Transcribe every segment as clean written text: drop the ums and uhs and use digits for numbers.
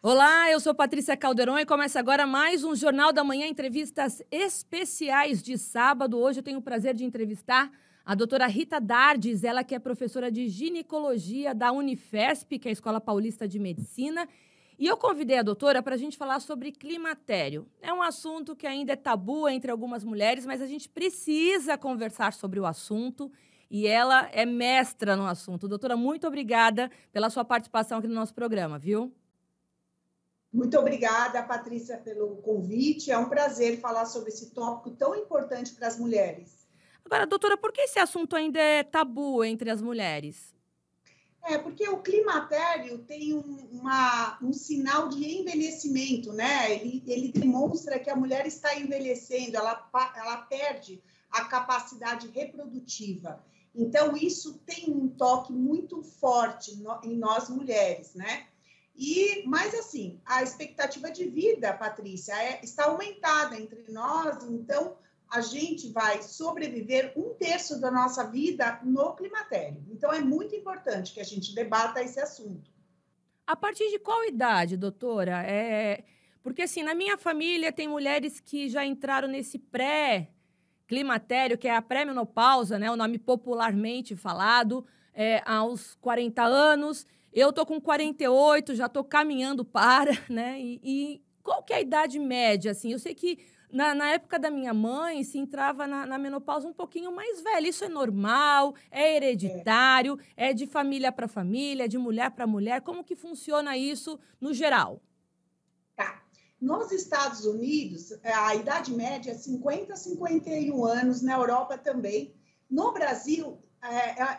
Olá, eu sou Patrícia Calderon e começa agora mais um Jornal da Manhã, entrevistas especiais de sábado. Hoje eu tenho o prazer de entrevistar a doutora Rita Dardes, ela que é professora de ginecologia da Unifesp, que é a Escola Paulista de Medicina. E eu convidei a doutora para a gente falar sobre climatério. É um assunto que ainda é tabu entre algumas mulheres, mas a gente precisa conversar sobre o assunto. E ela é mestra no assunto. Doutora, muito obrigada pela sua participação aqui no nosso programa, viu? Muito obrigada, Patrícia, pelo convite. É um prazer falar sobre esse tópico tão importante para as mulheres. Agora, doutora, por que esse assunto ainda é tabu entre as mulheres? Porque o climatério tem um sinal de envelhecimento, né? Ele demonstra que a mulher está envelhecendo, ela perde a capacidade reprodutiva. Então, isso tem um toque muito forte em nós mulheres, né? Mas assim, a expectativa de vida, Patrícia, está aumentada entre nós, então a gente vai sobreviver 1/3 da nossa vida no climatério. Então é muito importante que a gente debata esse assunto. A partir de qual idade, doutora? Porque, assim, na minha família tem mulheres que já entraram nesse pré-climatério, que é a pré-menopausa, né? O nome popularmente falado, aos 40 anos. Eu tô com 48, já tô caminhando para, né? E qual que é a idade média, assim? Eu sei que na época da minha mãe se entrava na menopausa um pouquinho mais velha. Isso é normal? É hereditário? É de família para família? É de mulher para mulher? Como que funciona isso no geral? Tá. Nos Estados Unidos, a idade média é 50 a 51 anos, na Europa também. No Brasil,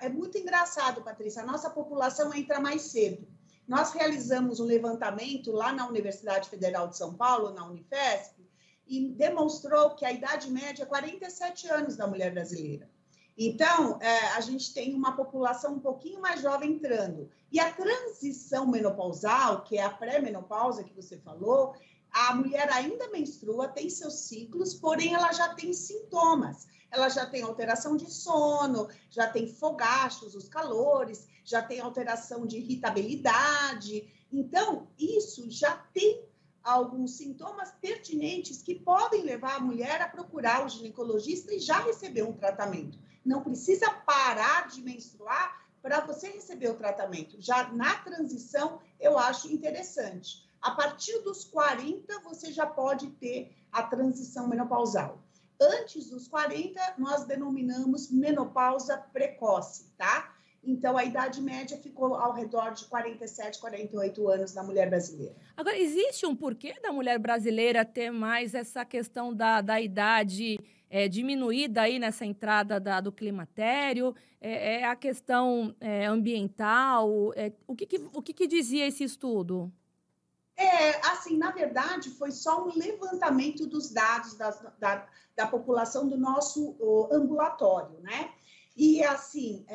é muito engraçado, Patrícia, a nossa população entra mais cedo. Nós realizamos um levantamento lá na Universidade Federal de São Paulo, na Unifesp, e demonstrou que a idade média é 47 anos da mulher brasileira. Então, a gente tem uma população um pouquinho mais jovem entrando. E a transição menopausal, que é a pré-menopausa que você falou, a mulher ainda menstrua, tem seus ciclos, porém ela já tem sintomas. Ela já tem alteração de sono, já tem fogachos, os calores, já tem alteração de irritabilidade. Então, isso já tem alguns sintomas pertinentes que podem levar a mulher a procurar o ginecologista e já receber um tratamento. Não precisa parar de menstruar para você receber o tratamento. Já na transição, eu acho interessante. A partir dos 40, você já pode ter a transição menopausal. Antes dos 40, nós denominamos menopausa precoce, tá? Então, a idade média ficou ao redor de 47, 48 anos na mulher brasileira. Agora, existe um porquê da mulher brasileira ter mais essa questão da idade diminuída aí nessa entrada do climatério? É a questão ambiental? O que dizia esse estudo? Assim, na verdade, foi só um levantamento dos dados da população do nosso ambulatório, né? E, assim,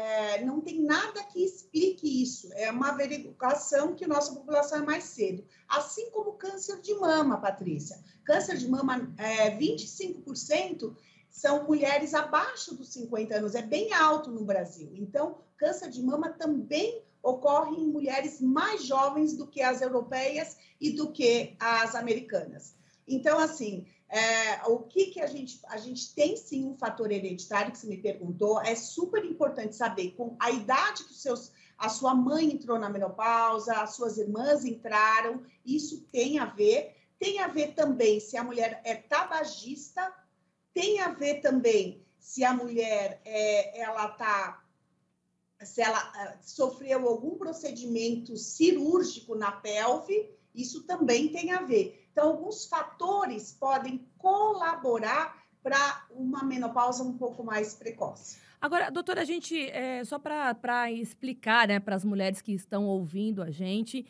não tem nada que explique isso. É uma verificação que nossa população é mais cedo. Assim como câncer de mama, Patrícia. Câncer de mama, 25% são mulheres abaixo dos 50 anos. É bem alto no Brasil. Então, câncer de mama também ocorre em mulheres mais jovens do que as europeias e do que as americanas. Então, assim, o que a gente tem sim um fator hereditário que você me perguntou, é super importante saber com a idade que a sua mãe entrou na menopausa, as suas irmãs entraram, isso tem a ver também se a mulher é tabagista, tem a ver também se a mulher se ela sofreu algum procedimento cirúrgico na pelve, isso também tem a ver. Então, alguns fatores podem colaborar para uma menopausa um pouco mais precoce. Agora, doutora, a gente, só para explicar, né, para as mulheres que estão ouvindo a gente,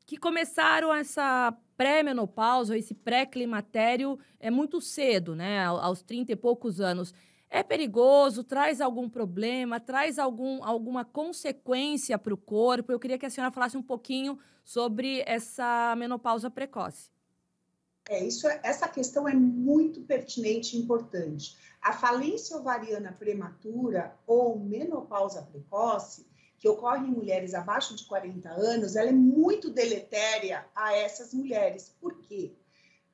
que começaram essa pré-menopausa, esse pré-climatério muito cedo, né, aos 30 e poucos anos. É perigoso? Traz algum problema? Traz alguma consequência para o corpo? Eu queria que a senhora falasse um pouquinho sobre essa menopausa precoce. Essa questão é muito pertinente e importante. A falência ovariana prematura ou menopausa precoce que ocorre em mulheres abaixo de 40 anos, ela é muito deletéria a essas mulheres. Por quê?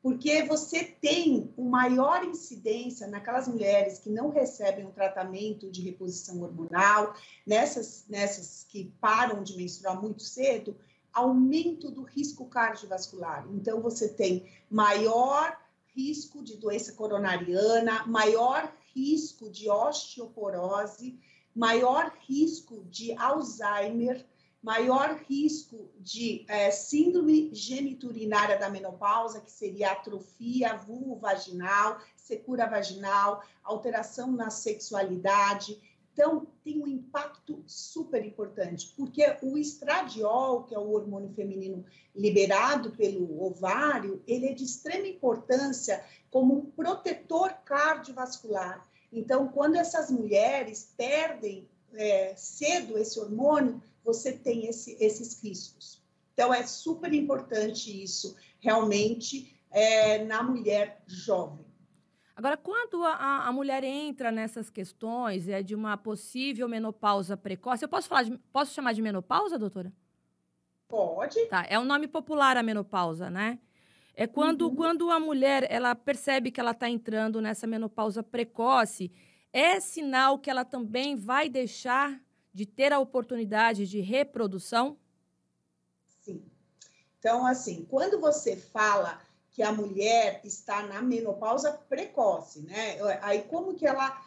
Porque você tem uma maior incidência naquelas mulheres que não recebem um tratamento de reposição hormonal, nessas que param de menstruar muito cedo, aumento do risco cardiovascular. Então, você tem maior risco de doença coronariana, maior risco de osteoporose, maior risco de Alzheimer, maior risco de síndrome geniturinária da menopausa, que seria atrofia vulvovaginal, secura vaginal, alteração na sexualidade. Então, tem um impacto super importante, porque o estradiol, que é o hormônio feminino liberado pelo ovário, ele é de extrema importância como um protetor cardiovascular. Então, quando essas mulheres perdem cedo esse hormônio, você tem esses riscos. Então, é super importante isso, realmente, na mulher jovem. Agora, quando a mulher entra nessas questões de uma possível menopausa precoce, eu posso chamar de menopausa, doutora? Pode. Tá, é um nome popular a menopausa, né? É quando a mulher ela percebe que ela está entrando nessa menopausa precoce, é sinal que ela também vai deixar de ter a oportunidade de reprodução? Sim. Então, assim, quando você fala que a mulher está na menopausa precoce, né? Aí, como que ela,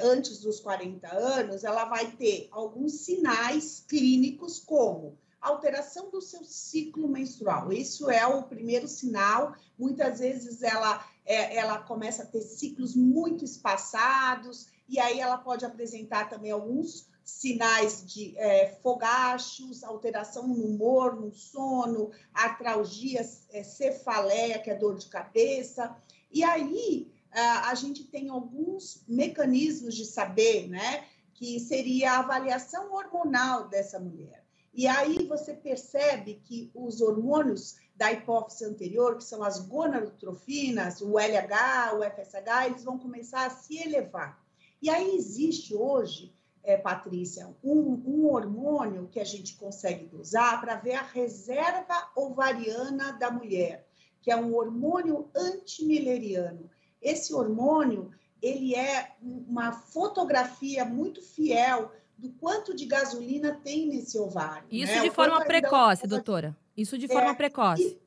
antes dos 40 anos, ela vai ter alguns sinais clínicos, como alteração do seu ciclo menstrual. Isso é o primeiro sinal. Muitas vezes ela começa a ter ciclos muito espaçados, e aí ela pode apresentar também alguns sinais de fogachos, alteração no humor, no sono, artralgia, cefaleia, que é dor de cabeça. E aí a gente tem alguns mecanismos de saber, né, que seria a avaliação hormonal dessa mulher. E aí você percebe que os hormônios da hipófise anterior, que são as gonadotrofinas, o LH, o FSH, eles vão começar a se elevar. E aí existe hoje, Patrícia, um hormônio que a gente consegue usar para ver a reserva ovariana da mulher, que é um hormônio antimileriano. Esse hormônio, ele é uma fotografia muito fiel do quanto de gasolina tem nesse ovário. Isso, né? De forma precoce, doutora. Isso de forma precoce.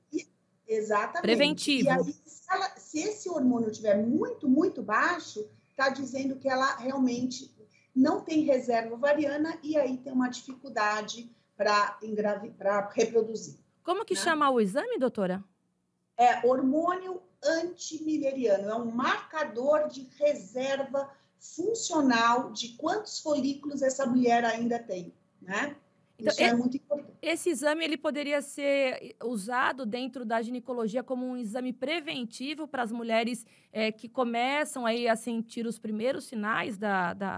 Exatamente. Preventivo. E aí, se esse hormônio estiver muito, muito baixo, está dizendo que ela realmente não tem reserva ovariana e aí tem uma dificuldade para reproduzir. Como que chama o exame, doutora? É hormônio antimileriano. É um marcador de reserva funcional de quantos folículos essa mulher ainda tem, né? Então, isso é muito importante. Esse exame ele poderia ser usado dentro da ginecologia como um exame preventivo para as mulheres que começam aí a sentir os primeiros sinais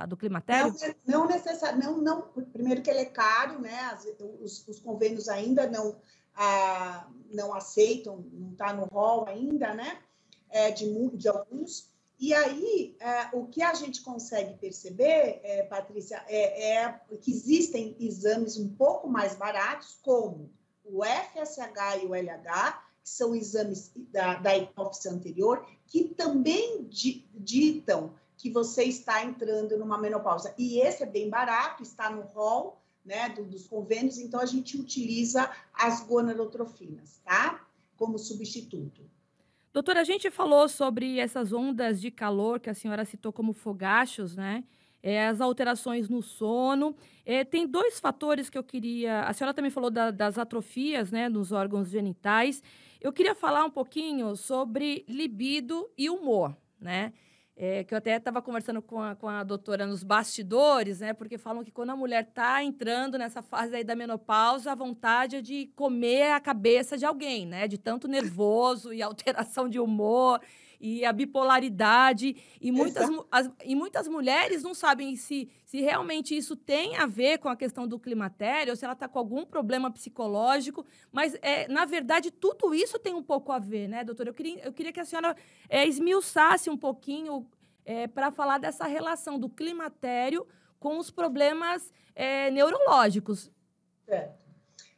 do climatério? Não necessariamente, não. Primeiro que ele é caro, né? Os convênios ainda não aceitam, não está no rol ainda, né? De alguns. E aí, o que a gente consegue perceber, Patrícia, é que existem exames um pouco mais baratos, como o FSH e o LH, que são exames da hipófise anterior, que também ditam que você está entrando numa menopausa. E esse é bem barato, está no rol, né, dos convênios, então a gente utiliza as gonadotrofinas, tá? Como substituto. Doutora, a gente falou sobre essas ondas de calor que a senhora citou como fogachos, né? As alterações no sono. Tem dois fatores que eu queria... A senhora também falou das atrofias, né, nos órgãos genitais. Eu queria falar um pouquinho sobre libido e humor, né? Que eu até estava conversando com a doutora nos bastidores, né? Porque falam que quando a mulher está entrando nessa fase aí da menopausa, a vontade é de comer a cabeça de alguém, né? De tanto nervoso e alteração de humor e a bipolaridade. E muitas mulheres não sabem se realmente isso tem a ver com a questão do climatério, ou se ela está com algum problema psicológico. Mas, na verdade, tudo isso tem um pouco a ver, né, doutora? Eu queria que a senhora esmiuçasse um pouquinho para falar dessa relação do climatério com os problemas neurológicos. Certo.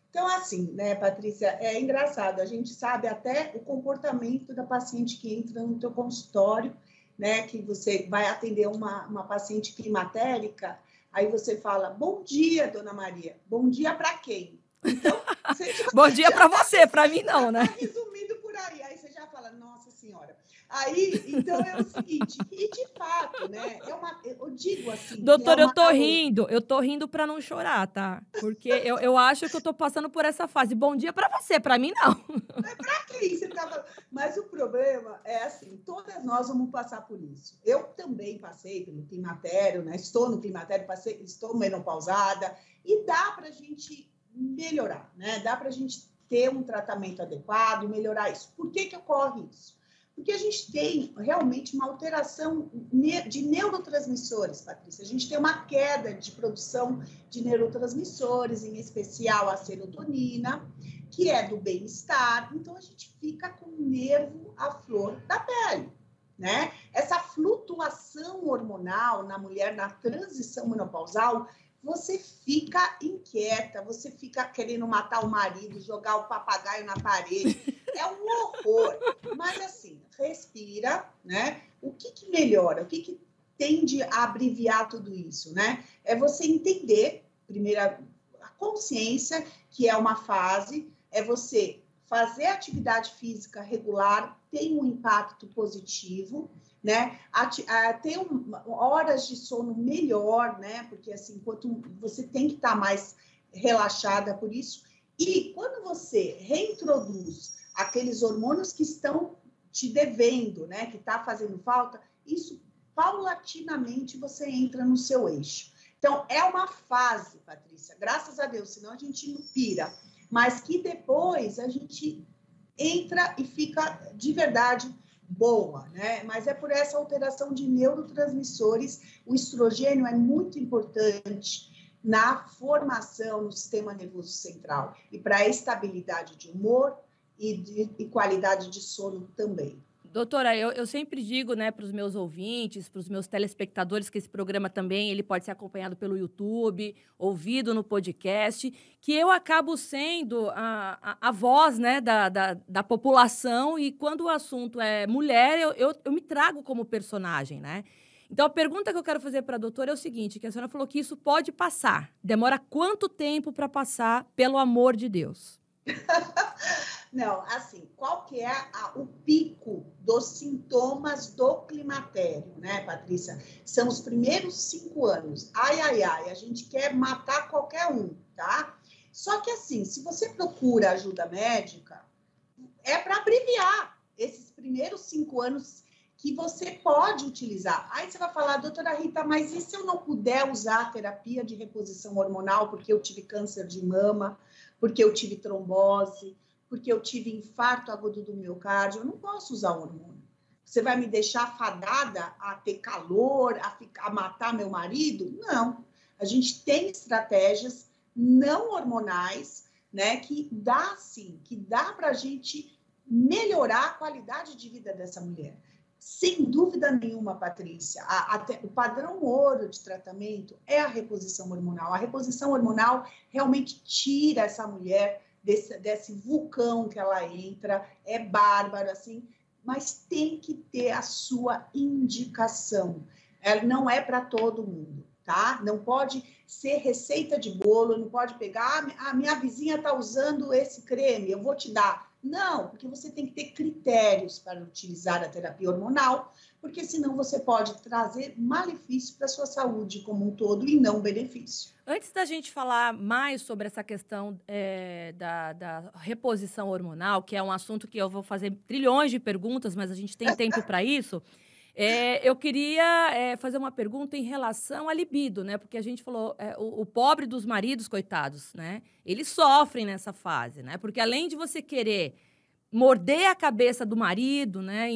Então, assim, né, Patrícia, é engraçado, a gente sabe até o comportamento da paciente que entra no teu consultório, né, que você vai atender uma paciente climatérica, aí você fala, bom dia, dona Maria, bom dia para quem? Então, você bom dia para você, para mim não, né? Tá resumindo por aí você já fala, nossa senhora. Aí, então é o seguinte, e de fato, né, eu digo assim... Doutora, eu tô rindo para não chorar, tá? Porque eu acho que eu tô passando por essa fase. Bom dia para você, para mim não. Para quem você tá falando? Mas o problema é assim, todas nós vamos passar por isso. Eu também passei pelo climatério, né? Estou no climatério, estou menopausada, e dá para a gente melhorar, né? Dá para a gente ter um tratamento adequado, melhorar isso. Por que ocorre isso? Porque a gente tem realmente uma alteração de neurotransmissores, Patrícia. A gente tem uma queda de produção de neurotransmissores, em especial a serotonina, que é do bem-estar. Então, a gente fica com o nervo à flor da pele, né? Essa flutuação hormonal na mulher, na transição menopausal, você fica inquieta, você fica querendo matar o marido, jogar o papagaio na parede. É um horror. Mas, assim, respira, né? O que melhora? O que tende a abreviar tudo isso, né? É você entender, primeiro, a consciência, que é uma fase, é você fazer atividade física regular, tem um impacto positivo, né? Ter horas de sono melhor, né? Porque assim, enquanto você tem que estar mais relaxada por isso. E quando você reintroduz aqueles hormônios que estão te devendo, né? Que está fazendo falta, isso paulatinamente você entra no seu eixo. Então, é uma fase, Patrícia, graças a Deus, senão a gente não pira, mas que depois a gente entra e fica de verdade boa, né? Mas é por essa alteração de neurotransmissores. O estrogênio é muito importante na formação no sistema nervoso central e para a estabilidade de humor e qualidade de sono também. Doutora, eu sempre digo, né, para os meus ouvintes, para os meus telespectadores, que esse programa também ele pode ser acompanhado pelo YouTube, ouvido no podcast, que eu acabo sendo a voz, né, da população, e quando o assunto é mulher, eu me trago como personagem, né? Então, a pergunta que eu quero fazer para a doutora é o seguinte, que a senhora falou que isso pode passar. Demora quanto tempo para passar, pelo amor de Deus? Não, assim, qual que é o pico dos sintomas do climatério, né, Patrícia? São os primeiros 5 anos. Ai, ai, ai, a gente quer matar qualquer um, tá? Só que assim, se você procura ajuda médica, é para abreviar esses primeiros 5 anos que você pode utilizar. Aí você vai falar, doutora Rita, mas e se eu não puder usar a terapia de reposição hormonal porque eu tive câncer de mama, porque eu tive trombose, porque eu tive infarto agudo do miocárdio, eu não posso usar hormônio. Você vai me deixar fadada a ter calor, a matar meu marido? Não. A gente tem estratégias não hormonais, né, que dá para a gente melhorar a qualidade de vida dessa mulher. Sem dúvida nenhuma, Patrícia, o padrão ouro de tratamento é a reposição hormonal. A reposição hormonal realmente tira essa mulher desse vulcão que ela entra, é bárbaro, assim, mas tem que ter a sua indicação. Ela não é para todo mundo, tá? Não pode ser receita de bolo, não pode pegar, a minha vizinha está usando esse creme, eu vou te dar. Não, porque você tem que ter critérios para utilizar a terapia hormonal, porque senão você pode trazer malefício para a sua saúde como um todo e não benefício. Antes da gente falar mais sobre essa questão da reposição hormonal, que é um assunto que eu vou fazer trilhões de perguntas, mas a gente tem tempo para isso, eu queria fazer uma pergunta em relação à libido, né? Porque a gente falou, o pobre dos maridos, coitados, né? Eles sofrem nessa fase, né? Porque além de você querer morder a cabeça do marido, né?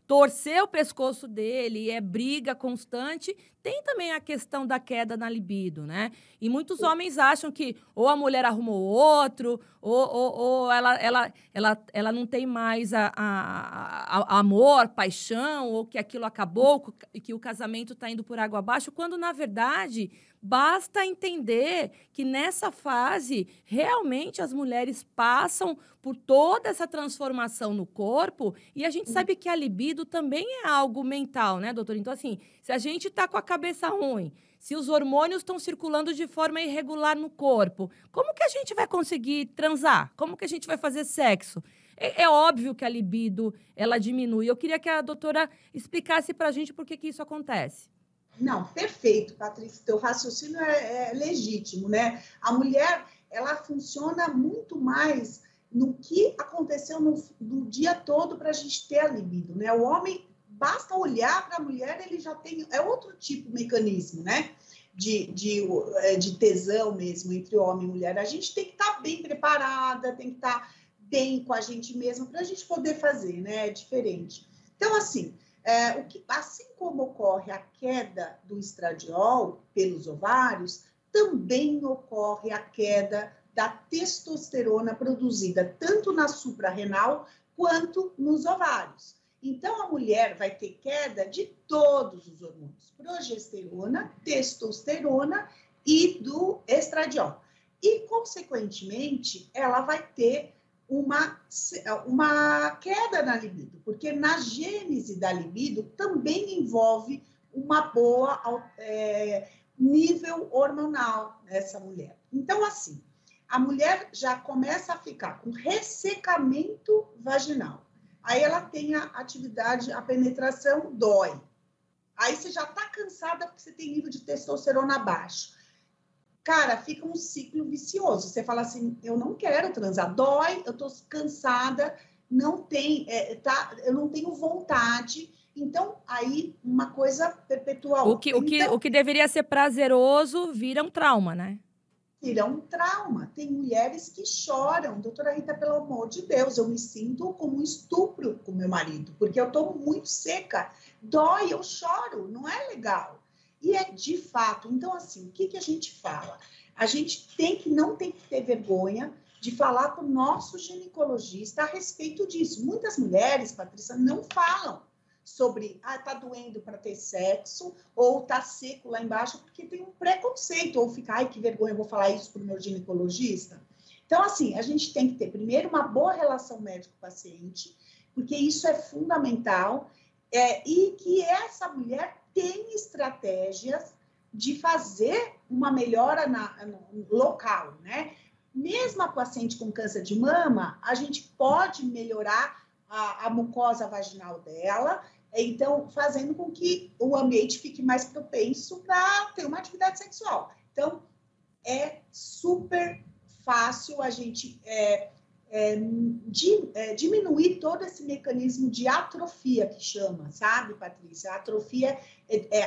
Torcer o pescoço dele, é briga constante. Tem também a questão da queda na libido, né? E muitos homens acham que ou a mulher arrumou outro, ou ela não tem mais amor, paixão, ou que aquilo acabou, que o casamento está indo por água abaixo, quando, na verdade, basta entender que nessa fase, realmente, as mulheres passam por toda essa transformação no corpo, e a gente sabe que a libido também é algo mental, né, doutora? Então, assim, se a gente está com a cabeça ruim, se os hormônios estão circulando de forma irregular no corpo, como que a gente vai conseguir transar? Como que a gente vai fazer sexo? É óbvio que a libido, ela diminui. Eu queria que a doutora explicasse para a gente por que isso acontece. Não, perfeito, Patrícia. Teu raciocínio é legítimo, né? A mulher, ela funciona muito mais no que aconteceu no dia todo para a gente ter a libido, né? O homem, basta olhar para a mulher, ele já tem... É outro tipo de mecanismo, né? De tesão mesmo entre homem e mulher. A gente tem que estar bem preparada, tem que estar bem com a gente mesma para a gente poder fazer, né? É diferente. Então, assim... assim como ocorre a queda do estradiol pelos ovários, também ocorre a queda da testosterona produzida tanto na suprarrenal quanto nos ovários. Então, a mulher vai ter queda de todos os hormônios, progesterona, testosterona e do estradiol. E, consequentemente, ela vai ter uma queda na libido, porque na gênese da libido também envolve uma boa nível hormonal nessa mulher. Então, assim, a mulher já começa a ficar com ressecamento vaginal. Aí ela tem a atividade, a penetração dói. Aí você já está cansada porque você tem nível de testosterona baixo. Cara, fica um ciclo vicioso. Você fala assim, eu não quero transar, dói, eu tô cansada, eu não tenho vontade. Então, aí, uma coisa perpetua outra. O que deveria ser prazeroso vira um trauma, né? Vira um trauma. Tem mulheres que choram. Doutora Rita, pelo amor de Deus, eu me sinto como um estupro com meu marido, porque eu tô muito seca. Dói, eu choro, não é legal. E é de fato. Então, assim, o que a gente fala? A gente não tem que ter vergonha de falar com o nosso ginecologista a respeito disso. Muitas mulheres, Patrícia, não falam sobre, tá doendo para ter sexo, ou tá seco lá embaixo, porque tem um preconceito, ou fica, ai, que vergonha, eu vou falar isso para o meu ginecologista. Então, assim, a gente tem que ter, primeiro, uma boa relação médico-paciente, porque isso é fundamental, e que essa mulher tem estratégias de fazer uma melhora no local, né? Mesmo a paciente com câncer de mama, a gente pode melhorar a mucosa vaginal dela, então, fazendo com que o ambiente fique mais propenso para ter uma atividade sexual. Então, é super fácil a gente diminuir todo esse mecanismo de atrofia que chama, sabe, Patrícia? A atrofia,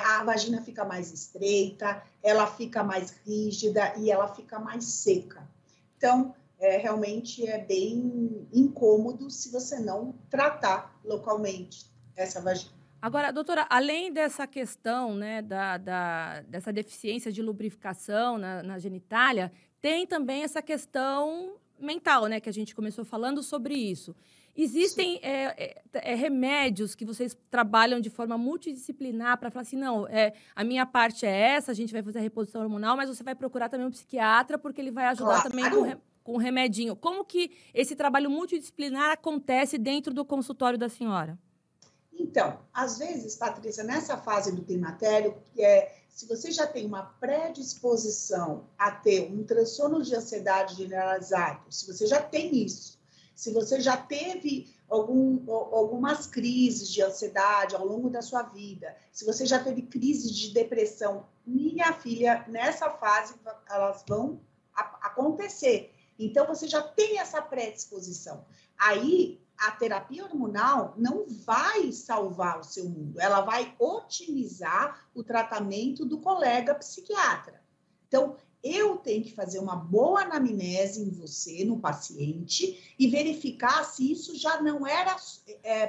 a vagina fica mais estreita, ela fica mais rígida e ela fica mais seca. Então, realmente é bem incômodo se você não tratar localmente essa vagina. Agora, doutora, além dessa questão, né, dessa deficiência de lubrificação na genitália, tem também essa questão mental, né, que a gente começou falando sobre isso. Existem remédios que vocês trabalham de forma multidisciplinar para falar assim, não, a minha parte é essa, a gente vai fazer a reposição hormonal, mas você vai procurar também um psiquiatra porque ele vai ajudar também com remedinho. Como que esse trabalho multidisciplinar acontece dentro do consultório da senhora? Então, às vezes, Patrícia, nessa fase do climatério, se você já tem uma predisposição a ter um transtorno de ansiedade generalizado, se você já tem isso, se você já teve algumas crises de ansiedade ao longo da sua vida, se você já teve crises de depressão, minha filha, nessa fase, elas vão acontecer. Então, você já tem essa predisposição. Aí, a terapia hormonal não vai salvar o seu mundo, ela vai otimizar o tratamento do colega psiquiatra. Então, eu tenho que fazer uma boa anamnese em você, no paciente, e verificar se isso já não era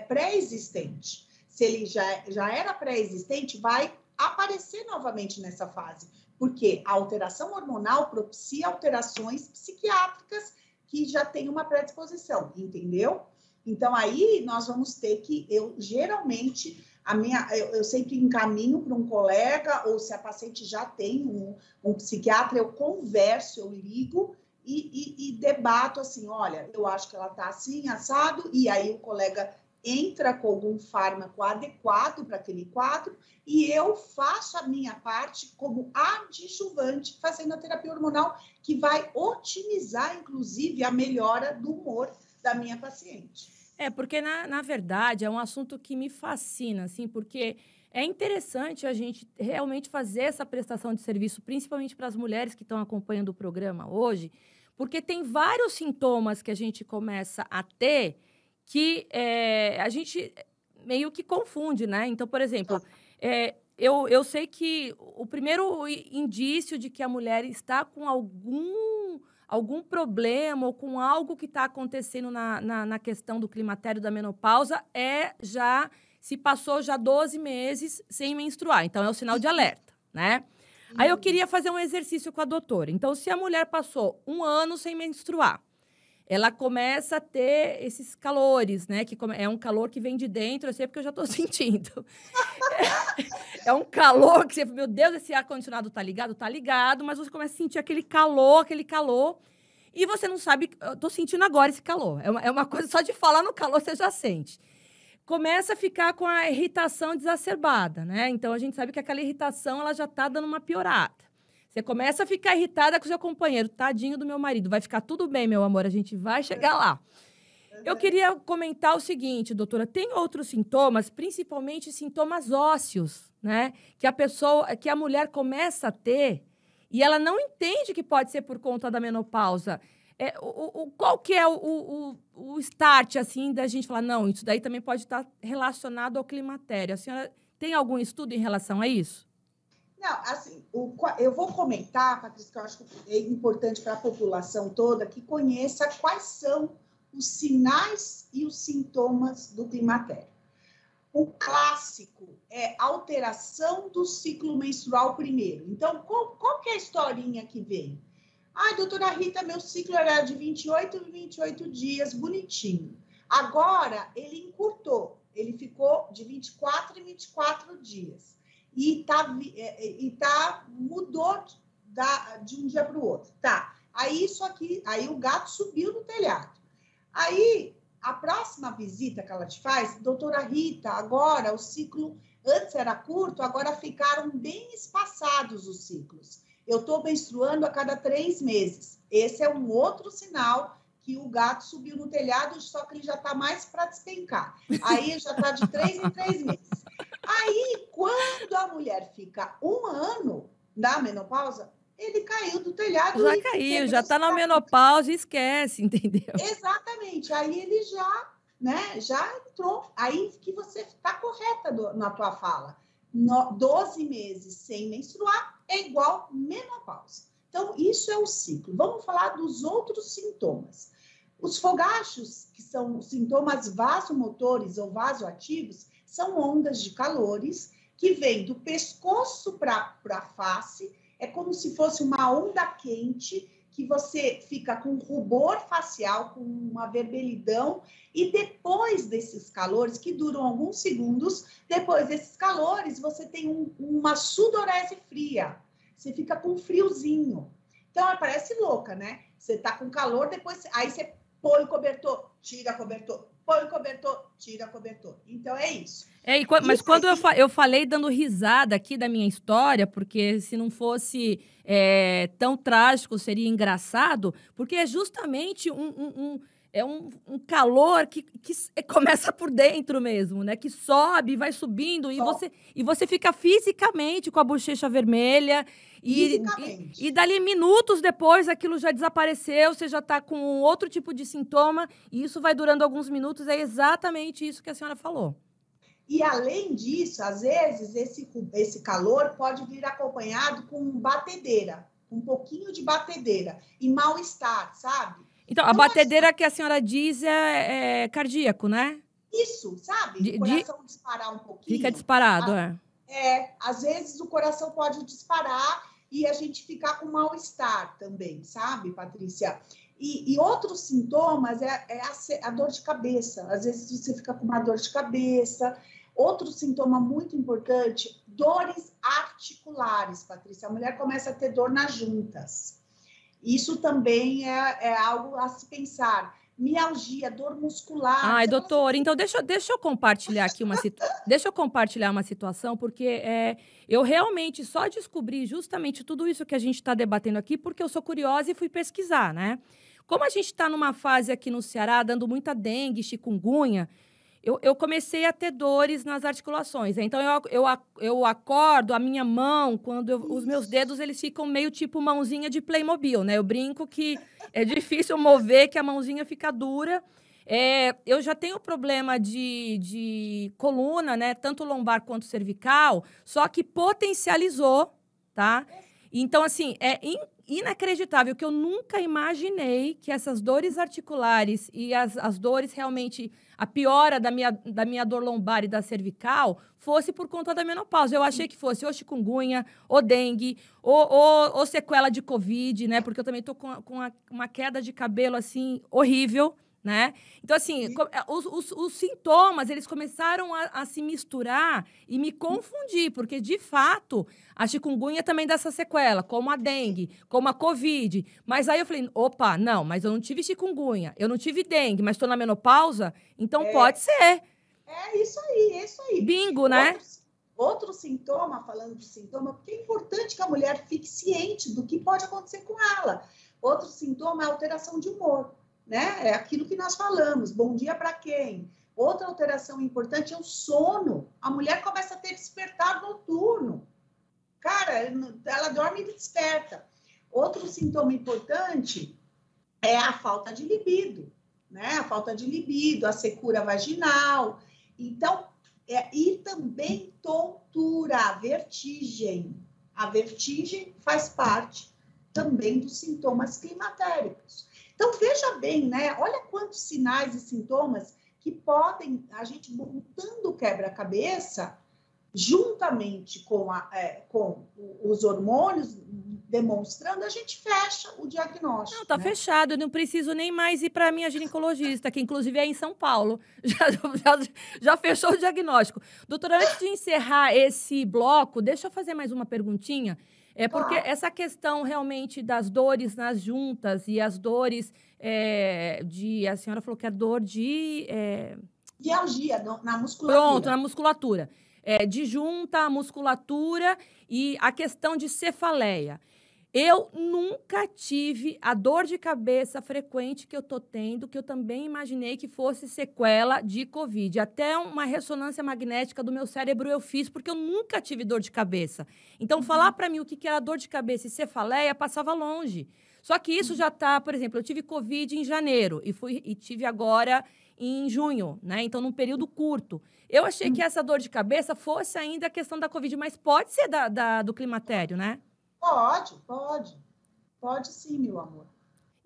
pré-existente. Se ele já era pré-existente, vai aparecer novamente nessa fase, porque a alteração hormonal propicia alterações psiquiátricas que já tem uma predisposição, entendeu? Então, aí nós vamos ter que, geralmente, eu sempre encaminho para um colega, ou se a paciente já tem um psiquiatra, eu converso, eu ligo e debato assim, olha, eu acho que ela está assim, assado, e aí o colega entra com algum fármaco adequado para aquele quadro, e eu faço a minha parte como adjuvante, fazendo a terapia hormonal, que vai otimizar, inclusive, a melhora do humor da minha paciente. Porque, na verdade, é um assunto que me fascina, assim, porque é interessante a gente realmente fazer essa prestação de serviço, principalmente para as mulheres que estão acompanhando o programa hoje, porque tem vários sintomas que a gente começa a ter que a gente meio que confunde, né? Então, por exemplo, eu sei que o primeiro indício de que a mulher está com algum problema ou com algo que está acontecendo na questão do climatério, da menopausa, se passou já 12 meses sem menstruar. Então, é o sinal de alerta, né? Aí eu queria fazer um exercício com a doutora. Então, se a mulher passou 1 ano sem menstruar, ela começa a ter esses calores, né? Que é um calor que vem de dentro, eu sei porque eu já estou sentindo. É um calor que você, meu Deus, esse ar-condicionado tá ligado, mas você começa a sentir aquele calor, e você não sabe, eu tô sentindo agora esse calor. É uma coisa, só de falar no calor você já sente. Começa a ficar com a irritação exacerbada, né? Então, a gente sabe que aquela irritação, ela já tá dando uma piorada. Você começa a ficar irritada com o seu companheiro. Tadinho do meu marido. Vai ficar tudo bem, meu amor. A gente vai chegar lá. Eu queria comentar o seguinte, doutora. Tem outros sintomas, principalmente sintomas ósseos, né? Que a mulher começa a ter e ela não entende que pode ser por conta da menopausa. Qual que é o start, assim, da gente falar, não, isso daí também pode estar relacionado ao climatério. A senhora tem algum estudo em relação a isso? Não, assim, eu vou comentar, Patrícia, que eu acho que é importante para a população toda que conheça quais são os sinais e os sintomas do climatério. O clássico é alteração do ciclo menstrual primeiro. Então, qual que é a historinha que vem? Ai, doutora Rita, meu ciclo era de 28 em 28 dias, bonitinho. Agora, ele encurtou, ele ficou de 24 em 24 dias. E mudou de um dia para o outro. Tá, aí aí o gato subiu no telhado. Aí, a próxima visita que ela te faz, doutora Rita, agora o ciclo, antes era curto, agora ficaram bem espaçados os ciclos. Eu estou menstruando a cada 3 meses. Esse é um outro sinal que o gato subiu no telhado, só que ele já está mais para despencar. Aí já está de 3 em 3 meses. Aí, quando a mulher fica 1 ano na menopausa, ele caiu do telhado. Já caiu, já está na menopausa e esquece, entendeu? Exatamente. Aí ele já entrou. Aí que você está correta na tua fala. 12 meses sem menstruar é igual menopausa. Então, isso é o ciclo. Vamos falar dos outros sintomas. Os fogachos, que são sintomas vasomotores ou vasoativos, são ondas de calores que vêm do pescoço para a face. É como se fosse uma onda quente que você fica com rubor facial, com uma vermelhidão, e depois desses calores, que duram alguns segundos, depois desses calores, você tem uma sudorese fria. Você fica com friozinho. Então, parece louca, né? Você tá com calor, depois aí você põe o cobertor, tira cobertor, põe o cobertor, tira cobertor. Então, é isso. Mas quando eu falei dando risada aqui da minha história, porque se não fosse tão trágico, seria engraçado, porque é justamente um calor que começa por dentro mesmo, né? Que sobe, vai subindo, e você fica fisicamente com a bochecha vermelha. E dali minutos depois, aquilo já desapareceu, você já está com outro tipo de sintoma, e isso vai durando alguns minutos, é exatamente isso que a senhora falou. E, além disso, às vezes, esse calor pode vir acompanhado com batedeira, um pouquinho de batedeira e mal-estar, sabe? Então, a batedeira que a senhora diz é cardíaco, né? Isso, sabe? O coração disparar um pouquinho. Fica disparado, às vezes o coração pode disparar e a gente ficar com mal-estar também, sabe, Patrícia? E outros sintomas é a dor de cabeça. Às vezes você fica com uma dor de cabeça. Outro sintoma muito importante, dores articulares, Patrícia. A mulher começa a ter dor nas juntas. Isso também é algo a se pensar. Mialgia, dor muscular. Ai, doutor, então deixa eu compartilhar aqui uma situação, porque eu realmente só descobri justamente tudo isso que a gente está debatendo aqui porque eu sou curiosa e fui pesquisar, né? Como a gente está numa fase aqui no Ceará, dando muita dengue, chikungunya, eu comecei a ter dores nas articulações. Então, eu acordo, a minha mão, os meus dedos, eles ficam meio tipo mãozinha de Playmobil, né? Eu brinco que é difícil mover, que a mãozinha fica dura. Eu já tenho problema de coluna, né? Tanto lombar quanto cervical, só que potencializou, tá? Então, assim, inacreditável que eu nunca imaginei que essas dores articulares e as dores realmente, a piora da minha dor lombar e da cervical fosse por conta da menopausa. Eu achei que fosse ou chikungunya, ou dengue, ou sequela de Covid, né? Porque eu também tô com uma queda de cabelo, assim, horrível, né? Então, assim, os sintomas, eles começaram a se misturar e me confundir, porque, de fato, a chikungunya também dá essa sequela, como a dengue, como a Covid. Mas aí eu falei, opa, não, mas eu não tive chikungunya, eu não tive dengue, mas estou na menopausa, então pode ser. É isso aí. Bingo, né? Outro sintoma, falando de sintoma, porque é importante que a mulher fique ciente do que pode acontecer com ela. Outro sintoma é a alteração de humor. Né? É aquilo que nós falamos, bom dia para quem? Outra alteração importante é o sono. A mulher começa a ter despertar noturno. Cara, ela dorme e desperta. Outro sintoma importante é a falta de libido, né? A falta de libido, a secura vaginal. Então, e também tontura, a vertigem. A vertigem faz parte também dos sintomas climatéricos. Então, veja bem, né? Olha quantos sinais e sintomas que podem, a gente montando o quebra-cabeça, juntamente com os hormônios demonstrando, a gente fecha o diagnóstico. Não, tá fechado, eu não preciso nem mais ir para a minha ginecologista, que inclusive é em São Paulo. Já fechou o diagnóstico. Doutora, antes de encerrar esse bloco, deixa eu fazer mais uma perguntinha. Porque essa questão realmente das dores nas juntas e as dores a senhora falou que é dor de... Mialgia, na musculatura. Pronto, na musculatura. De junta, musculatura e a questão de cefaleia. Eu nunca tive a dor de cabeça frequente que eu tô tendo, que eu também imaginei que fosse sequela de Covid. Até uma ressonância magnética do meu cérebro eu fiz, porque eu nunca tive dor de cabeça. Então, falar para mim o que era dor de cabeça e cefaleia passava longe. Só que isso já tá, por exemplo, eu tive Covid em janeiro e tive agora em junho, né? Então, num período curto. Eu achei que essa dor de cabeça fosse ainda a questão da Covid, mas pode ser do climatério, né? Pode sim, meu amor.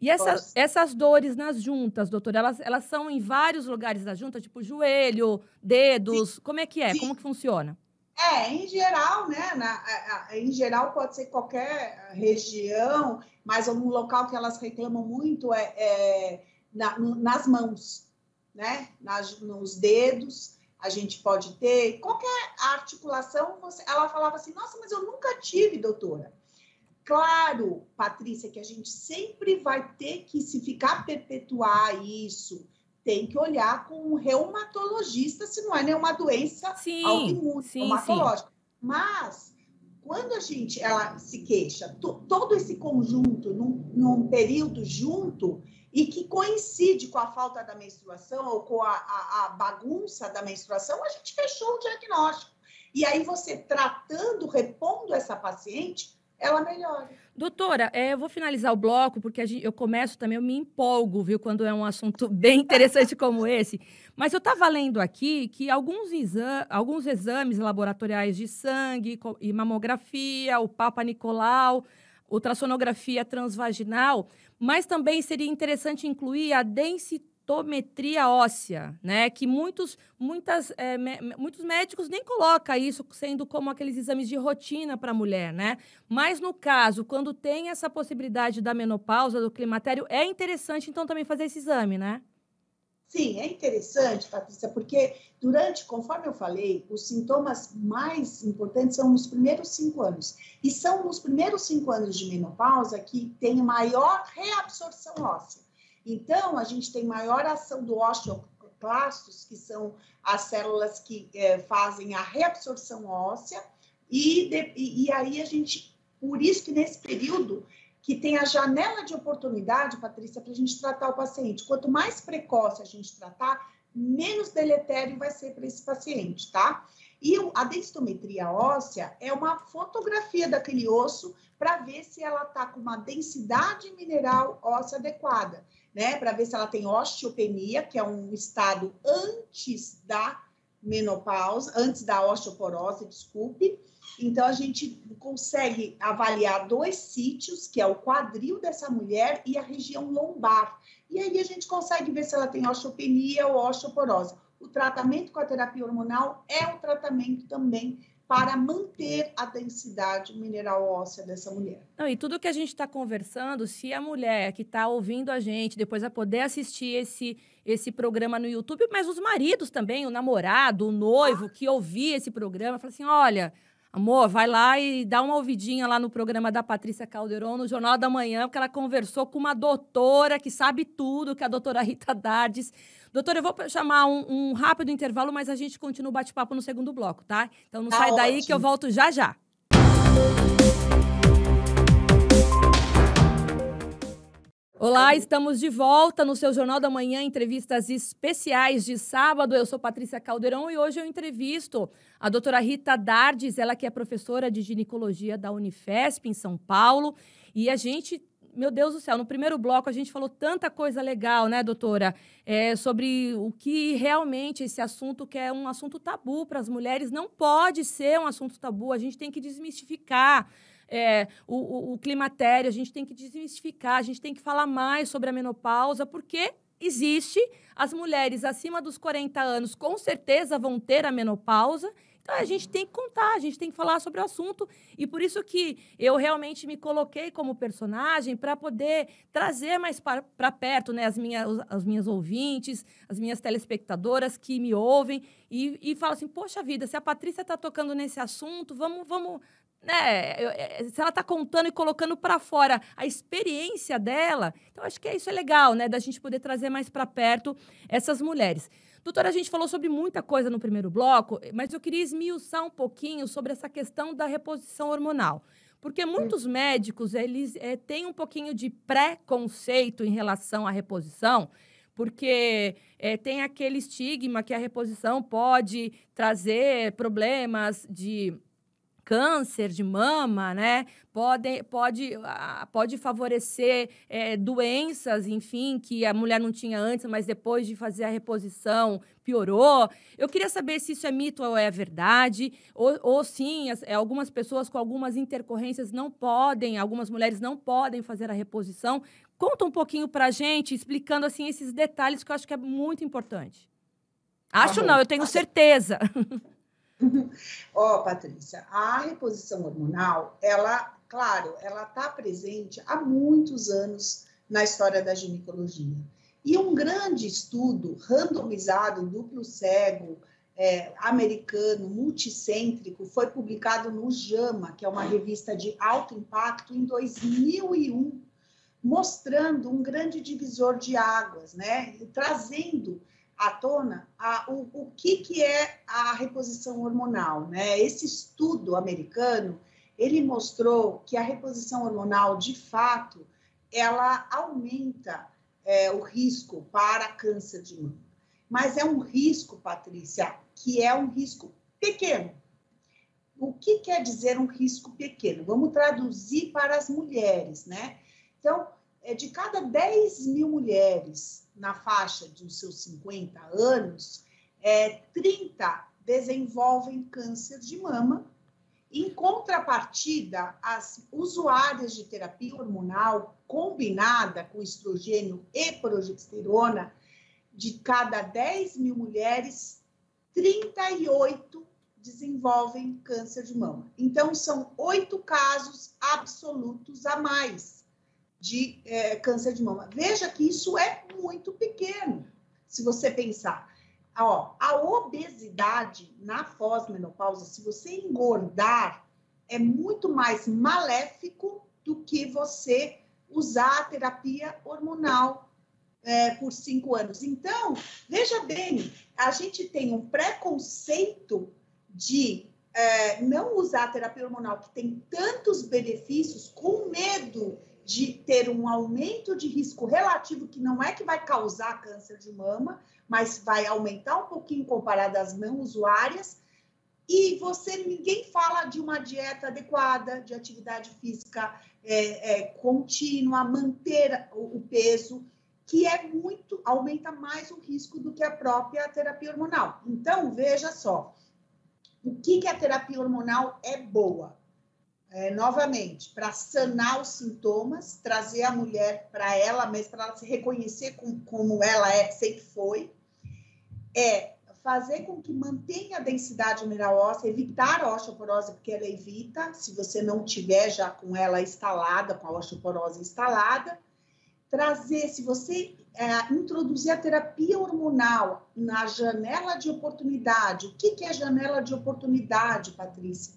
E essas dores nas juntas, doutora, elas são em vários lugares da junta, tipo joelho, dedos, sim. Como é que é? Sim. Como que funciona? Em geral, né? Em geral pode ser qualquer região, mas um local que elas reclamam muito nas mãos, né? Nos dedos. A gente pode ter qualquer articulação. Ela falava assim, nossa, mas eu nunca tive, doutora. Claro, Patrícia, que a gente sempre vai ter que, se ficar perpetuar isso, tem que olhar com um reumatologista, se não é nenhuma doença autoimune, reumatológica. Mas, quando ela se queixa, todo esse conjunto, num período junto, e que coincide com a falta da menstruação ou com a bagunça da menstruação, a gente fechou o diagnóstico. E aí você tratando, repondo essa paciente, ela melhora. Doutora, eu vou finalizar o bloco, porque eu começo também, eu me empolgo, viu, quando é um assunto bem interessante como esse. Mas eu estava lendo aqui que alguns exames laboratoriais de sangue e mamografia, o Papa Nicolau, ultrassonografia transvaginal, mas também seria interessante incluir a densitometria óssea, né? Que muitos médicos nem colocam isso sendo como aqueles exames de rotina para a mulher, né? Mas no caso, quando tem essa possibilidade da menopausa, do climatério, é interessante então também fazer esse exame, né? Sim, é interessante, Patrícia, porque conforme eu falei, os sintomas mais importantes são nos primeiros 5 anos. E são nos primeiros 5 anos de menopausa que tem maior reabsorção óssea. Então, a gente tem maior ação do osteoclastos, que são as células que fazem a reabsorção óssea, e aí a gente, por isso que nesse período que tem a janela de oportunidade, Patrícia, para a gente tratar o paciente. Quanto mais precoce a gente tratar, menos deletério vai ser para esse paciente, tá? E a densitometria óssea é uma fotografia daquele osso para ver se ela está com uma densidade mineral óssea adequada, né? Para ver se ela tem osteopenia, que é um estado antes da menopausa, antes da osteoporose, desculpe. Então, a gente consegue avaliar 2 sítios, que é o quadril dessa mulher e a região lombar. E aí a gente consegue ver se ela tem osteopenia ou osteoporose. O tratamento com a terapia hormonal é um tratamento também para manter a densidade mineral óssea dessa mulher. Não, e tudo que a gente está conversando, se a mulher que está ouvindo a gente depois vai poder assistir esse programa no YouTube, mas os maridos também, o namorado, o noivo que ouvir esse programa, fala assim, olha, amor, vai lá e dá uma ouvidinha lá no programa da Patrícia Calderon, no Jornal da Manhã, porque ela conversou com uma doutora que sabe tudo, que é a doutora Rita Dardes. Doutora, eu vou chamar um rápido intervalo, mas a gente continua o bate-papo no segundo bloco, tá? Então não sai daí que eu volto já já. Olá, estamos de volta no seu Jornal da Manhã, entrevistas especiais de sábado. Eu sou Patrícia Calderon e hoje eu entrevisto a doutora Rita Dardes, ela que é professora de ginecologia da Unifesp, em São Paulo. E a gente, meu Deus do céu, no primeiro bloco a gente falou tanta coisa legal, né, doutora? Sobre o que realmente esse assunto, que é um assunto tabu para as mulheres, não pode ser um assunto tabu, a gente tem que desmistificar. O climatério, a gente tem que desmistificar, a gente tem que falar mais sobre a menopausa, porque existe, as mulheres acima dos 40 anos com certeza vão ter a menopausa, então a gente tem que contar, a gente tem que falar sobre o assunto, e por isso que eu realmente me coloquei como personagem para poder trazer mais para perto, né, as minhas ouvintes, as minhas telespectadoras que me ouvem, e falam assim, poxa vida, se a Patrícia está tocando nesse assunto, vamos se ela está contando e colocando para fora a experiência dela, então acho que isso é legal, né, da gente poder trazer mais para perto essas mulheres. Doutora, a gente falou sobre muita coisa no primeiro bloco, mas eu queria esmiuçar um pouquinho sobre essa questão da reposição hormonal. Porque muitos médicos, eles têm um pouquinho de preconceito em relação à reposição, porque tem aquele estigma que a reposição pode trazer problemas de câncer de mama, né? Pode favorecer doenças, enfim, que a mulher não tinha antes, mas depois de fazer a reposição piorou. Eu queria saber se isso é mito ou é verdade, ou sim, algumas pessoas com algumas intercorrências não podem, algumas mulheres não podem fazer a reposição. Conta um pouquinho pra gente, explicando assim esses detalhes que eu acho que é muito importante. Acho não, eu tenho certeza. Patrícia, a reposição hormonal, ela está presente há muitos anos na história da ginecologia. E um grande estudo randomizado, duplo cego, americano, multicêntrico, foi publicado no JAMA, que é uma revista de alto impacto, em 2001, mostrando um grande divisor de águas, né? Trazendo à tona o que é a reposição hormonal, né? Esse estudo americano, ele mostrou que a reposição hormonal, de fato, ela aumenta o risco para câncer de mama. Mas é um risco, Patrícia, que é um risco pequeno. O que quer dizer um risco pequeno? Vamos traduzir para as mulheres, né? Então, de cada 10 mil mulheres na faixa dos seus 50 anos, 30 desenvolvem câncer de mama Em contrapartida, as usuárias de terapia hormonal combinada com estrogênio e progesterona, de cada 10 mil mulheres, 38 desenvolvem câncer de mama. Então, são 8 casos absolutos a mais de câncer de mama. Veja que isso é muito pequeno, se você pensar. A obesidade na pós-menopausa, se você engordar, é muito mais maléfico do que você usar a terapia hormonal por 5 anos. Então, veja bem, a gente tem um preconceito de não usar a terapia hormonal, que tem tantos benefícios, com medo de ter um aumento de risco relativo, que não é que vai causar câncer de mama, mas vai aumentar um pouquinho comparado às não usuárias, e ninguém fala de uma dieta adequada, de atividade física contínua, manter o peso, que aumenta mais o risco do que a própria terapia hormonal. Então, veja só, o que a terapia hormonal é boa? Novamente, para sanar os sintomas, trazer a mulher para ela mesma, para ela se reconhecer como ela sempre foi, fazer com que mantenha a densidade mineral óssea, evitar a osteoporose, porque ela evita, se você não tiver já com ela instalada, com a osteoporose instalada, trazer, se você introduzir a terapia hormonal na janela de oportunidade. O que é janela de oportunidade, Patrícia?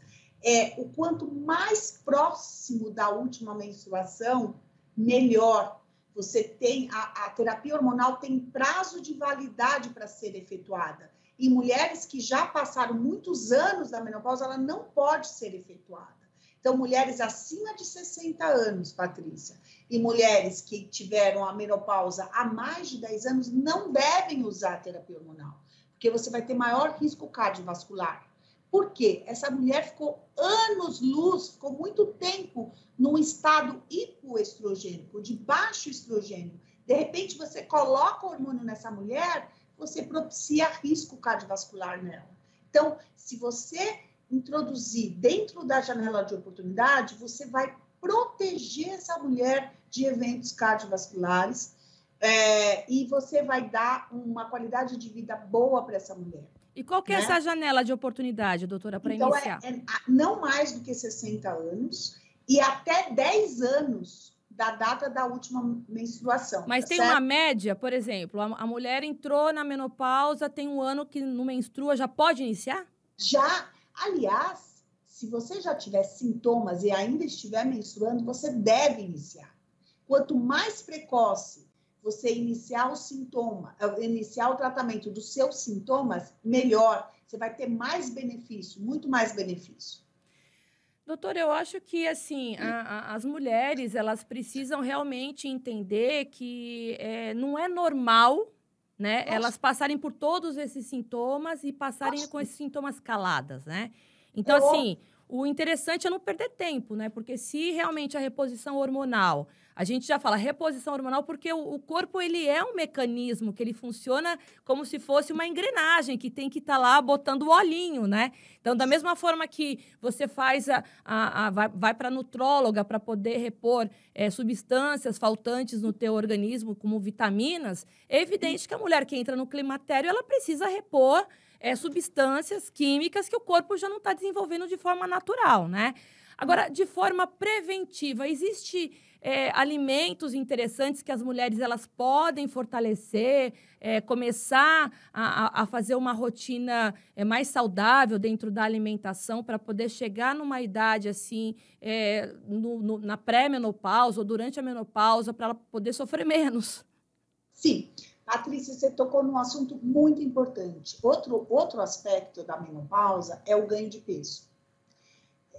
O quanto mais próximo da última menstruação, melhor. Você tem, a terapia hormonal tem prazo de validade para ser efetuada. E mulheres que já passaram muitos anos da menopausa, ela não pode ser efetuada. Então, mulheres acima de 60 anos, Patrícia, e mulheres que tiveram a menopausa há mais de 10 anos, não devem usar a terapia hormonal, porque você vai ter maior risco cardiovascular. Por quê? Essa mulher ficou anos-luz, ficou muito tempo num estado hipoestrogênico, de baixo estrogênio. De repente, você coloca o hormônio nessa mulher, você propicia risco cardiovascular nela. Então, se você introduzir dentro da janela de oportunidade, você vai proteger essa mulher de eventos cardiovasculares e você vai dar uma qualidade de vida boa para essa mulher. E qual que é essa janela de oportunidade, doutora, para iniciar? Não mais do que 60 anos e até 10 anos da data da última menstruação. Mas tem uma média, por exemplo, a mulher entrou na menopausa, tem um ano que não menstrua, já pode iniciar? Já. Aliás, se você já tiver sintomas e ainda estiver menstruando, você deve iniciar. Quanto mais precoce você iniciar o tratamento dos seus sintomas, melhor. Você vai ter mais benefício, muito mais benefício. Doutora, eu acho que, assim, as mulheres, elas precisam realmente entender que não é normal, né, elas passarem por todos esses sintomas e passarem com esses sintomas caladas, né? Então, assim, o interessante é não perder tempo, né? Porque se realmente a reposição hormonal, a gente já fala reposição hormonal porque o corpo, ele é um mecanismo que ele funciona como se fosse uma engrenagem que tem que estar lá botando o olhinho, né? Então, da mesma forma que você faz vai para a nutróloga para poder repor substâncias faltantes no teu organismo, como vitaminas, é evidente que a mulher que entra no climatério, ela precisa repor substâncias químicas que o corpo já não está desenvolvendo de forma natural, né? Agora, de forma preventiva, existe alimentos interessantes que as mulheres elas podem fortalecer, começar a fazer uma rotina mais saudável dentro da alimentação para poder chegar numa idade assim, na pré-menopausa ou durante a menopausa, para ela poder sofrer menos. Sim. Patrícia, você tocou num assunto muito importante. Outro aspecto da menopausa é o ganho de peso.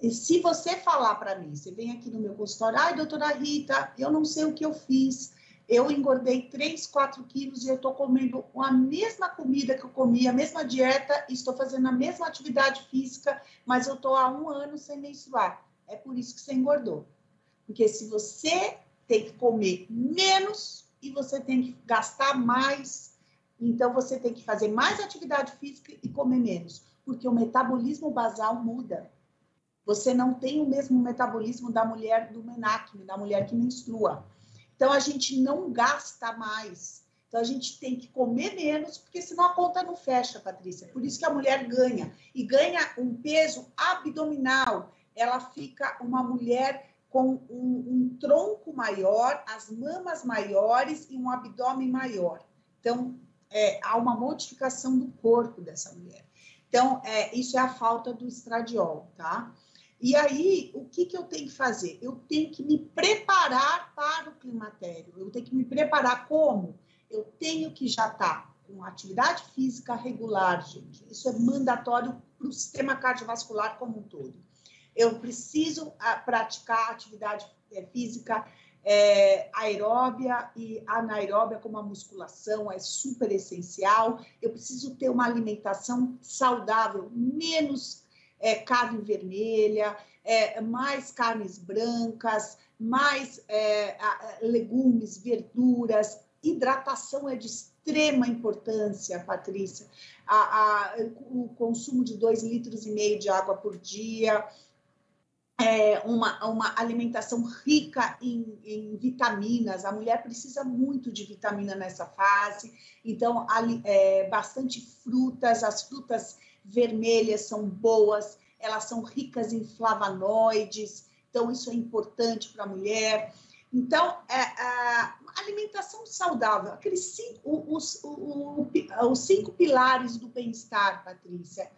E se você falar para mim, você vem aqui no meu consultório, ai, doutora Rita, eu não sei o que eu fiz, eu engordei 3, 4 quilos e eu estou comendo a mesma comida que eu comia, a mesma dieta, estou fazendo a mesma atividade física, mas eu estou há 1 ano sem menstruar. É por isso que você engordou. Porque se você tem que comer menos e você tem que gastar mais, então você tem que fazer mais atividade física e comer menos, porque o metabolismo basal muda. Você não tem o mesmo metabolismo da mulher do menarque, da mulher que menstrua. Então, a gente não gasta mais. Então, a gente tem que comer menos, porque senão a conta não fecha, Patrícia. Por isso que a mulher ganha. E ganha um peso abdominal. Ela fica uma mulher com um tronco maior, as mamas maiores e um abdômen maior. Então, há uma modificação do corpo dessa mulher. Então, isso é a falta do estradiol, tá? E aí, o que eu tenho que fazer? Eu tenho que me preparar para o climatério. Eu tenho que me preparar como? Eu tenho que já estar com atividade física regular, gente. Isso é mandatório para o sistema cardiovascular como um todo. Eu preciso praticar atividade física aeróbia e anaeróbia, como a musculação, é super essencial. Eu preciso ter uma alimentação saudável, menos carne vermelha, mais carnes brancas, mais legumes, verduras. Hidratação é de extrema importância, Patrícia. O consumo de 2,5 litros de água por dia, uma alimentação rica em vitaminas. A mulher precisa muito de vitamina nessa fase, então bastante frutas. As frutas vermelhas são boas, elas são ricas em flavonoides, então isso é importante para a mulher. Então, alimentação saudável, os 5 pilares do bem-estar, Patrícia,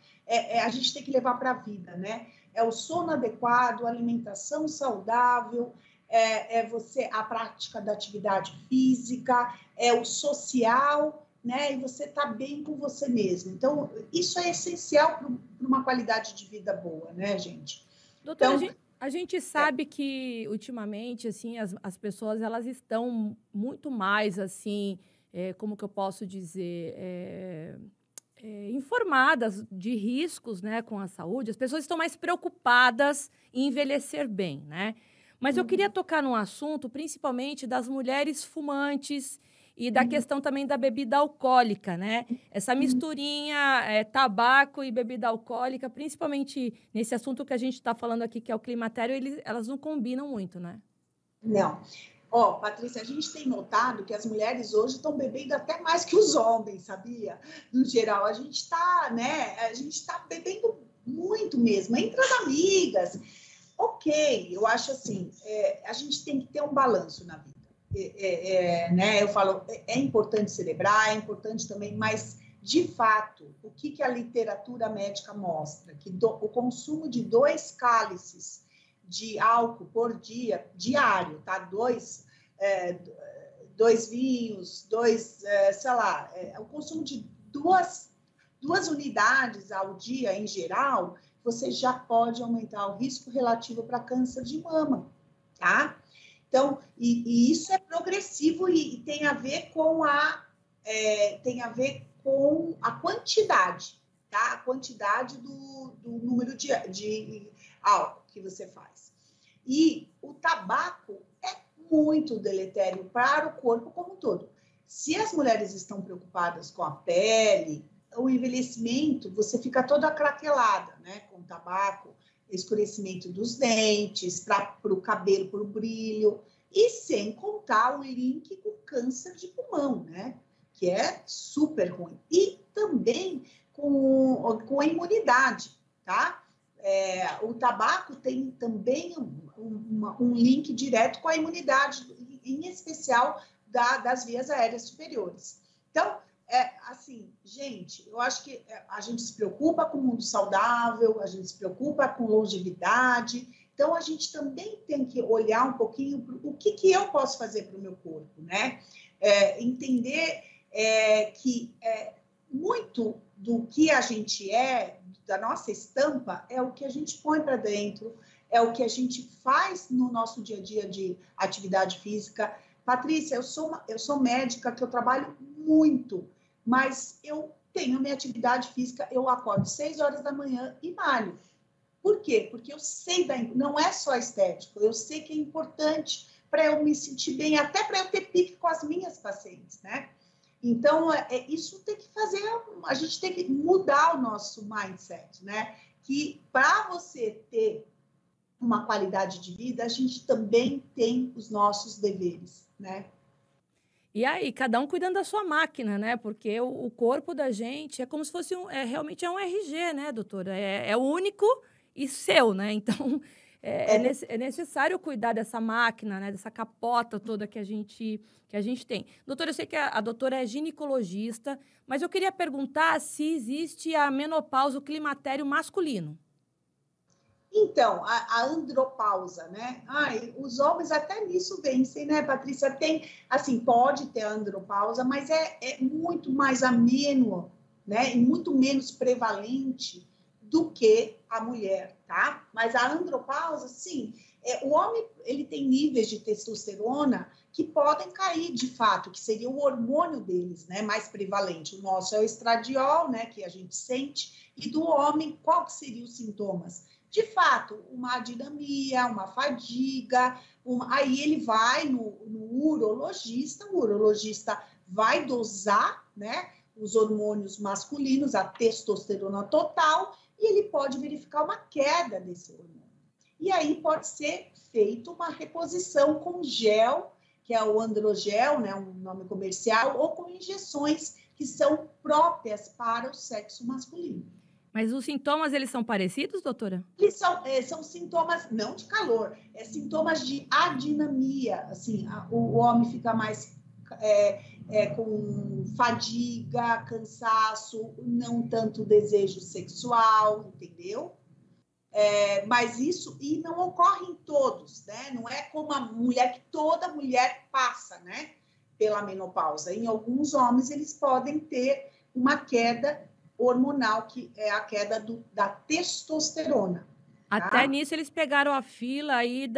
a gente tem que levar para a vida, né? É o sono adequado, alimentação saudável, a prática da atividade física, o social, né? E você tá bem com você mesmo. Então, isso é essencial para uma qualidade de vida boa, né, gente? Doutora, então, a gente sabe que, ultimamente, assim, as pessoas, elas estão muito mais, assim, como que eu posso dizer, informadas de riscos, né, com a saúde. As pessoas estão mais preocupadas em envelhecer bem, né? Mas eu queria tocar num assunto, principalmente das mulheres fumantes e da questão também da bebida alcoólica, né? Essa misturinha, tabaco e bebida alcoólica, principalmente nesse assunto que a gente está falando aqui, que é o climatério, elas não combinam muito, né? Não. Patrícia, a gente tem notado que as mulheres hoje estão bebendo até mais que os homens, sabia? No geral, a gente está, né? A gente está bebendo muito mesmo, entre as amigas. Ok, eu acho assim, a gente tem que ter um balanço na vida. Né? Eu falo, é importante celebrar, é importante também, mas, de fato, o que a literatura médica mostra? Que o consumo de 2 cálices de álcool por dia, diário, tá? 2 vinhos, 2, sei lá, o consumo de 2 unidades ao dia, em geral, você já pode aumentar o risco relativo para câncer de mama, tá? Então, e isso é progressivo e tem a ver com a quantidade, tá? A quantidade do número de álcool que você faz. E o tabaco é muito deletério para o corpo como um todo. Se as mulheres estão preocupadas com a pele, o envelhecimento, você fica toda craquelada, né? Com o tabaco, escurecimento dos dentes, para o cabelo, para o brilho, e sem contar o link com câncer de pulmão, né? Que é super ruim. E também com a imunidade, tá? O tabaco tem também um link direto com a imunidade, em especial das vias aéreas superiores. Então, assim, gente, eu acho que a gente se preocupa com o mundo saudável, a gente se preocupa com longevidade, então a gente também tem que olhar um pouquinho o que eu posso fazer para o meu corpo, né? Entender que muito do que a gente da nossa estampa, é o que a gente põe para dentro, é o que a gente faz no nosso dia a dia de atividade física. Patrícia, eu sou médica, que eu trabalho muito, mas eu tenho minha atividade física, eu acordo 6 horas da manhã e malho. Por quê? Porque eu sei, não é só estético, eu sei que é importante para eu me sentir bem, até para eu ter pique com as minhas pacientes, né? Então, isso tem que fazer, a gente tem que mudar o nosso mindset, né? Que para você ter uma qualidade de vida, a gente também tem os nossos deveres, né? E aí, cada um cuidando da sua máquina, né? Porque o corpo da gente é como se fosse realmente é um RG, né, doutora? É único e seu, né? Então, é necessário cuidar dessa máquina, né? Dessa capota toda que a gente tem. Doutora, eu sei que a doutora é ginecologista, mas eu queria perguntar se existe a menopausa, o climatério masculino. Então, a andropausa, né? Os homens até nisso vencem, né, Patrícia? Tem, assim, pode ter andropausa, mas é muito mais ameno, né? E muito menos prevalente do que a mulher, tá? Mas a andropausa, sim, o homem, ele tem níveis de testosterona que podem cair, de fato, que seria o hormônio deles, né? Mais prevalente. O nosso é o estradiol, né? Que a gente sente. E do homem, qual que seriam os sintomas? De fato, uma adinamia, uma fadiga, aí ele vai no urologista, o urologista vai dosar, né, os hormônios masculinos, a testosterona total, e ele pode verificar uma queda desse hormônio. E aí pode ser feita uma reposição com gel, que é o androgel, né, um nome comercial, ou com injeções que são próprias para o sexo masculino. Mas os sintomas, eles são parecidos, doutora? Eles são sintomas, não de calor, sintomas de adinamia, assim, o homem fica mais com fadiga, cansaço, não tanto desejo sexual, entendeu? Mas isso, e não ocorre em todos, né? Não é como a mulher, que toda mulher passa, né? Pela menopausa. Em alguns homens, eles podem ter uma queda hormonal, que é a queda da testosterona. Até tá? Nisso eles pegaram a fila aí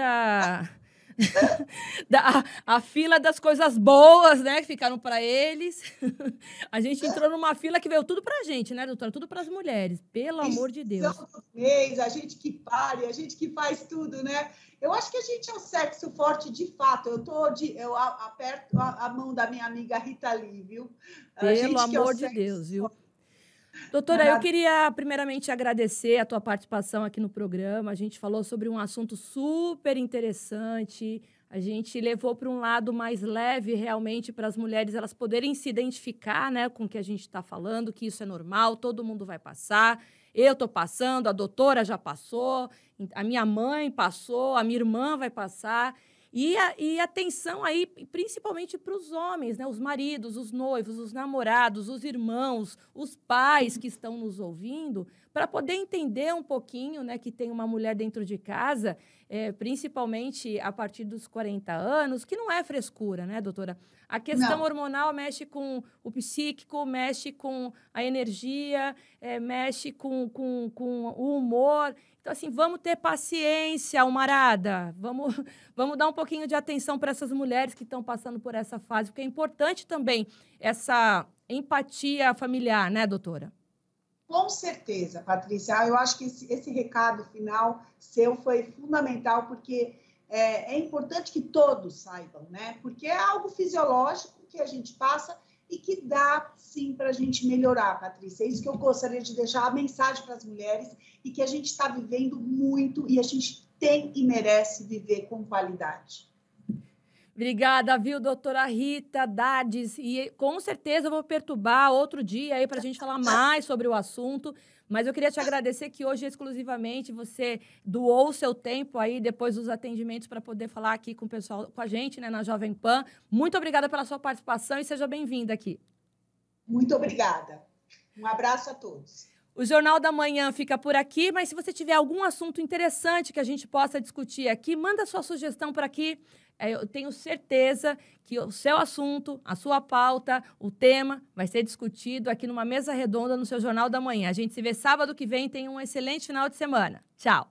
a fila das coisas boas, né, que ficaram para eles. A gente entrou numa fila que veio tudo pra gente, né, doutora? Tudo para as mulheres, pelo amor de Deus. A gente que pare, a gente que faz tudo, né? Eu acho que a gente é um sexo forte de fato. Eu aperto a mão da minha amiga Rita Lee, viu? Pelo amor de Deus, viu? Doutora, eu queria primeiramente agradecer a tua participação aqui no programa. A gente falou sobre um assunto super interessante. A gente levou para um lado mais leve, realmente, para as mulheres elas poderem se identificar, né, com o que a gente está falando, que isso é normal, todo mundo vai passar. Eu estou passando, a doutora já passou, a minha mãe passou, a minha irmã vai passar. E atenção aí, principalmente para os homens, né? Os maridos, os noivos, os namorados, os irmãos, os pais que estão nos ouvindo, para poder entender um pouquinho, né, que tem uma mulher dentro de casa, principalmente a partir dos 40 anos, que não é frescura, né, doutora? A questão hormonal mexe com o psíquico, mexe com a energia, mexe com o humor. Então, assim, vamos ter paciência, almarada. Vamos dar um pouquinho de atenção para essas mulheres que estão passando por essa fase, porque é importante também essa empatia familiar, né, doutora? Com certeza, Patrícia. Eu acho que esse recado final seu foi fundamental, porque é importante que todos saibam, né? Porque é algo fisiológico que a gente passa e que dá, sim, para a gente melhorar, Patrícia. É isso que eu gostaria de deixar a mensagem para as mulheres, e que a gente está vivendo muito e a gente tem e merece viver com qualidade. Obrigada, viu, doutora Rita Dardes? E com certeza eu vou perturbar outro dia aí para a gente falar mais sobre o assunto. Mas eu queria te agradecer que hoje, exclusivamente, você doou o seu tempo aí depois dos atendimentos para poder falar aqui com o pessoal, com a gente, né, na Jovem Pan. Muito obrigada pela sua participação e seja bem-vinda aqui. Muito obrigada. Um abraço a todos. O Jornal da Manhã fica por aqui, mas se você tiver algum assunto interessante que a gente possa discutir aqui, manda sua sugestão por aqui. Eu tenho certeza que o seu assunto, a sua pauta, o tema vai ser discutido aqui numa mesa redonda no seu Jornal da Manhã. A gente se vê sábado que vem. Tenha um excelente final de semana. Tchau!